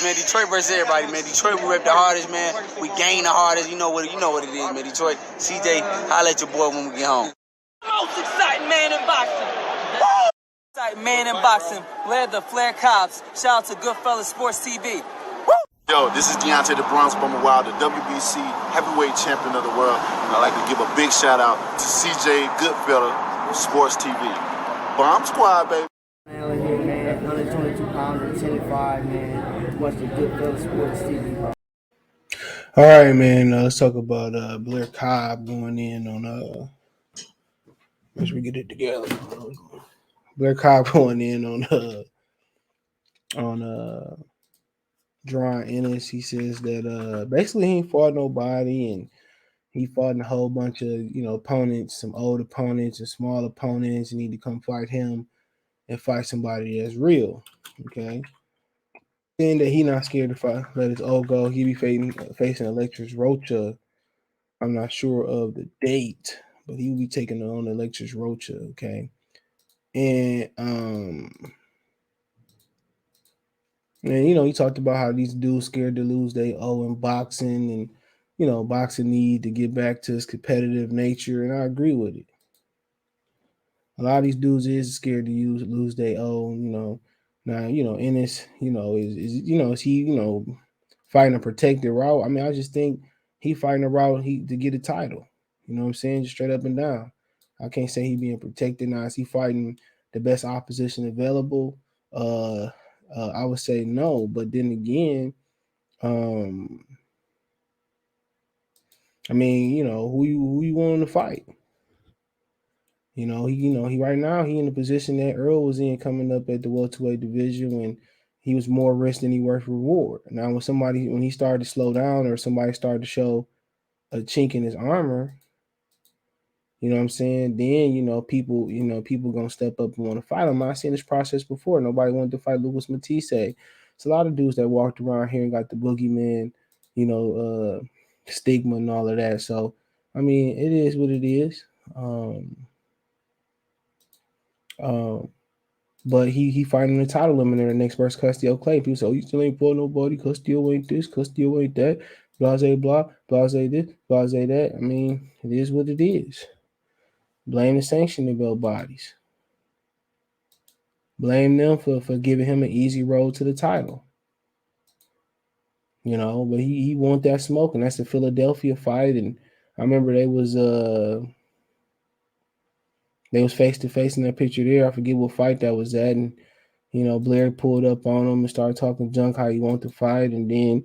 hardest, man. Detroit versus everybody, man. Detroit, we rep the hardest, man. We gain the hardest. You know what it is, man. Detroit, CJ, holla at your boy when we get home. Most exciting man in boxing. Woo! Exciting man in boxing. Blair Cobbs. Shout out to Goodfellas Sports TV. Yo, this is Deontay the Bronx Bummer Wild, the WBC heavyweight champion of the world. And I'd like to give a big shout out to CJ Goodfellas Sports TV. Bomb Squad, baby. Man, here, man. 122 pounds, 10 and 5, man. Watch the Goodfellas Sports TV, bro. All right, man. Let's talk about Blair Cobbs going in on once we get it together. Blair Cobbs going in on Jaron Ennis. He says that basically he ain't fought nobody, and he fought in a whole bunch of opponents, some old opponents and small opponents. You need to come fight him and fight somebody that's real. Okay. Saying that he not scared to fight, let his old go. He be facing Alexis Rocha. I'm not sure of the date, but he will be taking on Alexis Rocha. Okay. And he talked about how these dudes scared to lose they owe in boxing, and boxing need to get back to its competitive nature, and I agree with it. A lot of these dudes is scared to lose they owe. Now Ennis, is he fighting a protected route? I mean, I just think he fighting a route to get a title. You know what I'm saying? Just straight up and down. I can't say he being protected. Now is he fighting the best opposition available? I would say no, but then again, I mean, who you want to fight? He right now he in the position that Earl was in coming up at the welterweight division when he was more risk than he worth reward. Now when he started to slow down or somebody started to show a chink in his armor, you know what I'm saying? Then, people gonna step up and want to fight him. I've seen this process before. Nobody wanted to fight Lucas Matisse. It's a lot of dudes that walked around here and got the boogeyman, stigma and all of that. So, I mean, it is what it is. But he fighting the title eliminator next versus Castillo Clay. People say, oh, you still ain't fought nobody. Castillo ain't this, Castillo ain't that. Blase blah, blase this, blase that. I mean, it is what it is. Blame the sanctioning belt bodies. Blame them for giving him an easy road to the title. But he want that smoke, and that's the Philadelphia fight. And I remember they was face to face in that picture there. I forget what fight that was at, and Blair pulled up on him and started talking junk how he wanted to fight, and then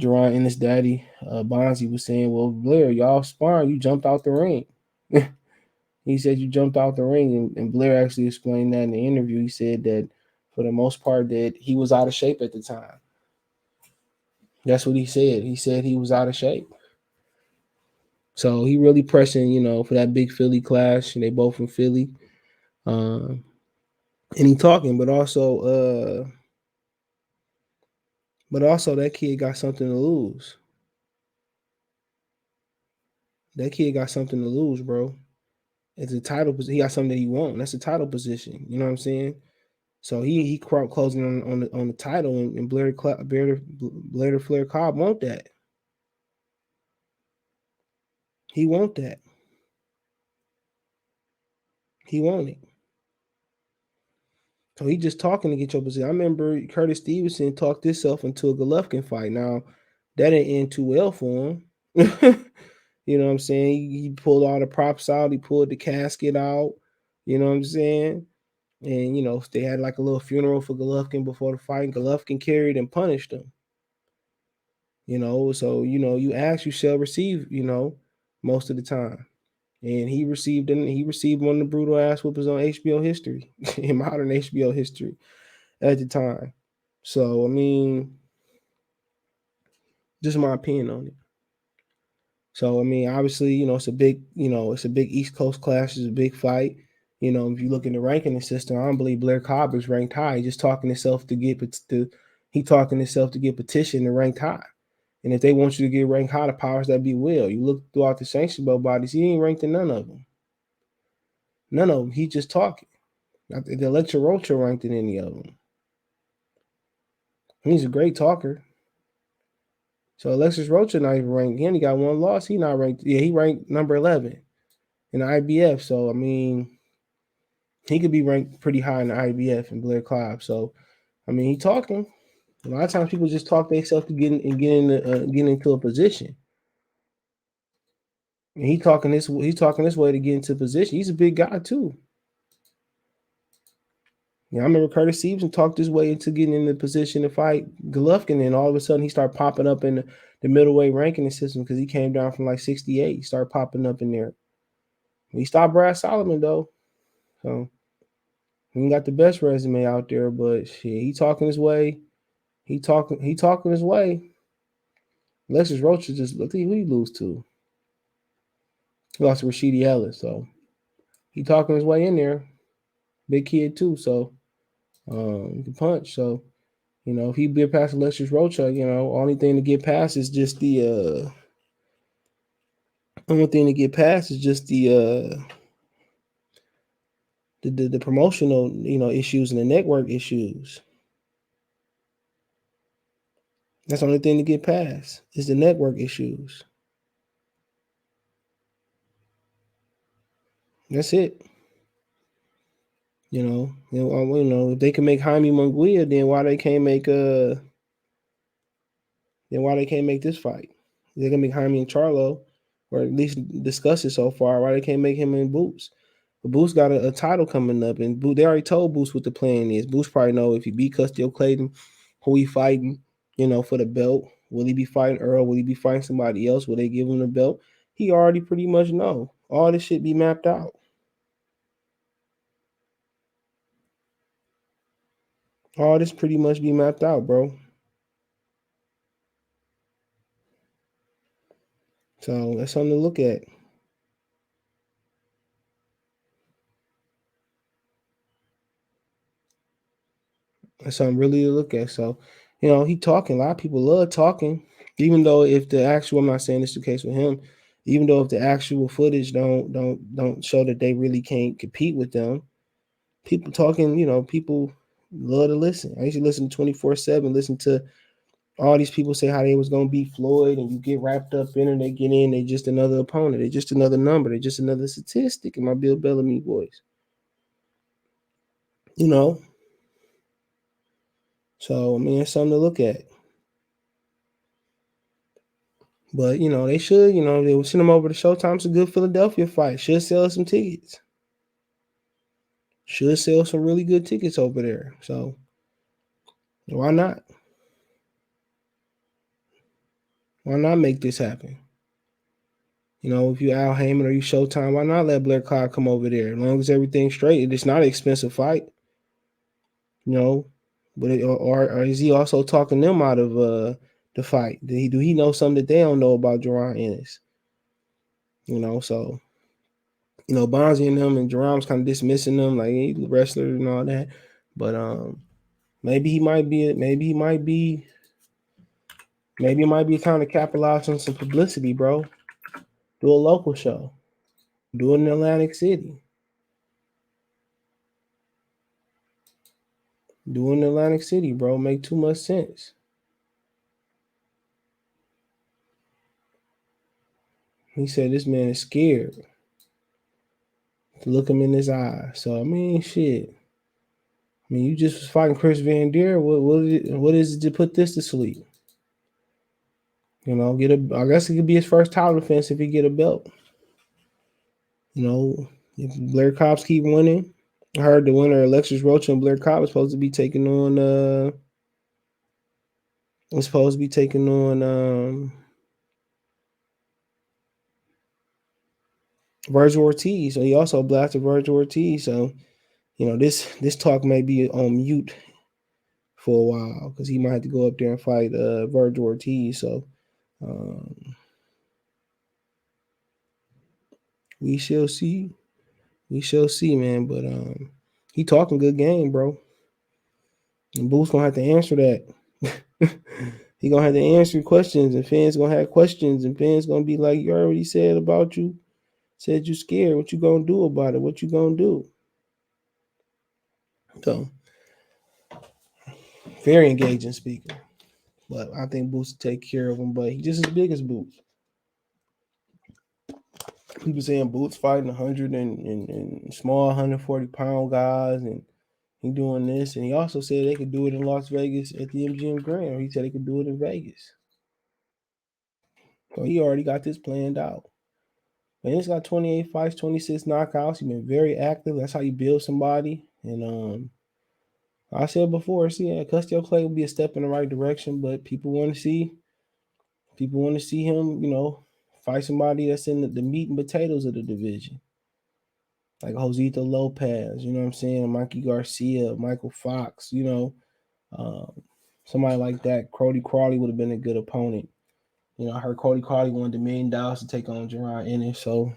Jaron Ennis' daddy, Bonzi, was saying, "Well, Blair, y'all sparring, you jumped out the ring." He said you jumped out the ring, and Blair actually explained that in the interview. He said that for the most part that he was out of shape at the time. That's what he said. He said he was out of shape. So he really pressing, for that big Philly clash, and they both from Philly. And he talking, but also that kid got something to lose. That kid got something to lose, bro. It's a title position. He got something that he wants. That's a title position. You know what I'm saying? So he closing on the title, and Blair Flair Cobb want that. He want that. He want it. So he just talking to get your position. I remember Curtis Stevenson talked himself into a Golovkin fight. Now that didn't end too well for him. You know what I'm saying? He pulled all the props out. He pulled the casket out. You know what I'm saying? And, they had like a little funeral for Golovkin before the fight. Golovkin carried and punished him. So, you ask, you shall receive, most of the time. And he received one of the brutal ass whoopers on HBO history, in modern HBO history at the time. So, I mean, just my opinion on it. So, I mean, obviously, it's a big East Coast clash. It's a big fight. If you look in the ranking system, I don't believe Blair Cobbs is ranked high. He's just talking himself to get petition to ranked high. And if they want you to get ranked high, the powers that be will. You look throughout the sanction belt bodies, he ain't ranked in none of them. None of them. He just talking. The Electra Rocha ranked in any of them. He's a great talker. So Alexis Rocha not even ranked. He only got one loss. He not ranked. Yeah, he ranked number 11 in the IBF. So I mean, he could be ranked pretty high in the IBF and Blair Cobbs. So I mean, he talking. A lot of times people just talk themselves to get into a position. And he's talking this way to get into position. He's a big guy too. Yeah, I remember Curtis Stevenson talked his way into getting in the position to fight Golovkin, and all of a sudden he started popping up in the middleweight ranking system because he came down from like 68. He started popping up in there. He stopped Brad Solomon though, so he got the best resume out there. But shit, he talking his way. He talking his way. Alexis Rocha just look who he lose to. He lost to Rashidi Ellis, so he talking his way in there. Big kid too, so he can punch. So if he get past Alexis Rocha, only thing to get past is just the only thing to get past is just the promotional issues and the network issues. That's the only thing to get past is the network issues. That's it. If they can make Jaime Munguia, then why they can't make this fight? They can make Jaime and Charlo, or at least discuss it so far. Why they can't make him and Boots? But Boots got a title coming up, and they already told Boots what the plan is. Boots probably know if he beat Castillo Clayton, who he fighting, for the belt. Will he be fighting Earl? Will he be fighting somebody else? Will they give him the belt? He already pretty much know. All this shit be mapped out. All this pretty much be mapped out, bro. So that's something to look at. That's something really to look at. So, he talking. A lot of people love talking, even though if the actual, I'm not saying this is the case with him, even though if the actual footage don't show that they really can't compete with them, people talking, people love to listen. I used to listen 24/7, listen to all these people say how they was gonna beat Floyd, and you get wrapped up in it, they get in, they just another opponent, they just another number, they just another statistic in my Bill Bellamy voice. So I mean, it's something to look at. But they should, they will send them over to Showtime. It's a good Philadelphia fight. Should sell some tickets. Should sell some really good tickets over there. So why not? Why not make this happen? If you Al Heyman or you Showtime, why not let Blair Cobbs come over there? As long as everything's straight, it's not an expensive fight. But or is he also talking them out of the fight? Do he know something that they don't know about Jaron Ennis? So Bonzi and him and Jerome's kind of dismissing them like he's a wrestler and all that. But maybe he might be trying to capitalize on some publicity, bro. Do a local show. Do it in Atlantic City. Do it in Atlantic City, bro. Make too much sense. He said this man is scared to look him in his eye. So I mean, shit. I mean, you just was fighting Chris Van Der. What is it to put this to sleep? I guess it could be his first title defense if he get a belt. If Blair Cobbs keep winning, I heard the winner Alexis Rocha and Blair Cobbs is supposed to be taking on. Was supposed to be taking on Virgil Ortiz. So he also blasted Virgil Ortiz. So this talk may be on mute for a while because he might have to go up there and fight Virgil Ortiz. So we shall see. We shall see, man. But he talking good game, bro. And Boo's gonna have to answer that. He gonna have to answer questions, and fans gonna have questions, and fans gonna be like, "You already said about you. Said you scared. What you gonna do about it? What you gonna do?" So Very engaging speaker. But I think Boots will take care of him. But he's just as big as Boots. People saying Boots fighting 100 and small 140-pound guys, and he doing this. And he also said they could do it in Las Vegas at the MGM Grand. He said they could do it in Vegas. So he already got this planned out. Man, he's got 28 fights, 26 knockouts. He's been very active. That's how you build somebody. And I said before, Custio Clay will be a step in the right direction, but people want to see him, fight somebody that's in the meat and potatoes of the division. Like Josito Lopez, you know what I'm saying? Mikey Garcia, Michael Fox, somebody like that. Cody Crawley would have been a good opponent. I heard Cody Crawley wanted $1 million to take on Jaron Ennis, so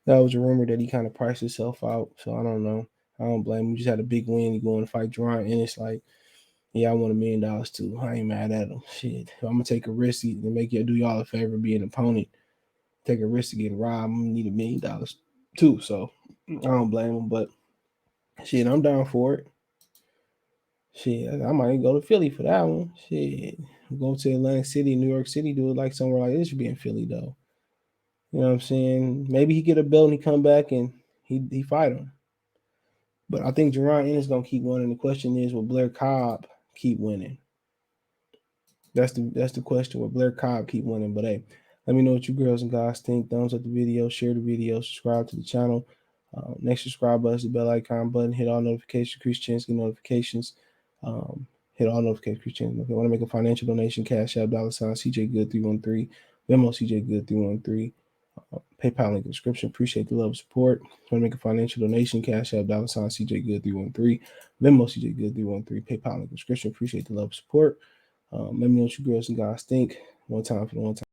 that was a rumor that he kind of priced himself out. So I don't know. I don't blame him. He just had a big win. He going to fight Jaron Ennis. Like, yeah, I want $1 million too. I ain't mad at him. Shit, if I'm gonna take a risk to make do y'all a favor, be an opponent. Take a risk to get robbed. I'm gonna need $1 million too. So I don't blame him. But shit, I'm down for it. Shit, I might go to Philly for that one. Shit, go to Atlantic City, New York City, do it like somewhere like this should be in Philly though. You know what I'm saying? Maybe he get a belt and he come back and he fight him. But I think Jaron Ennis gonna keep winning. The question is, will Blair Cobb keep winning? That's the question. Will Blair Cobb keep winning? But hey, let me know what you girls and guys think. Thumbs up the video, share the video, subscribe to the channel. Next subscribe button is the bell icon button. Hit all notifications, increase chance, get notifications. Hit all notifications, increase chance. If you want to make a financial donation, Cash App, $ CJ Good 313, Venmo CJ Good 313. PayPal link in the description. Appreciate the love and support. Want to make a financial donation? Cash App, $ CJ Good 313, Venmo CJ Good 313. PayPal link in the description. Appreciate the love and support. Let me know what you girls and guys think. One time for the one time.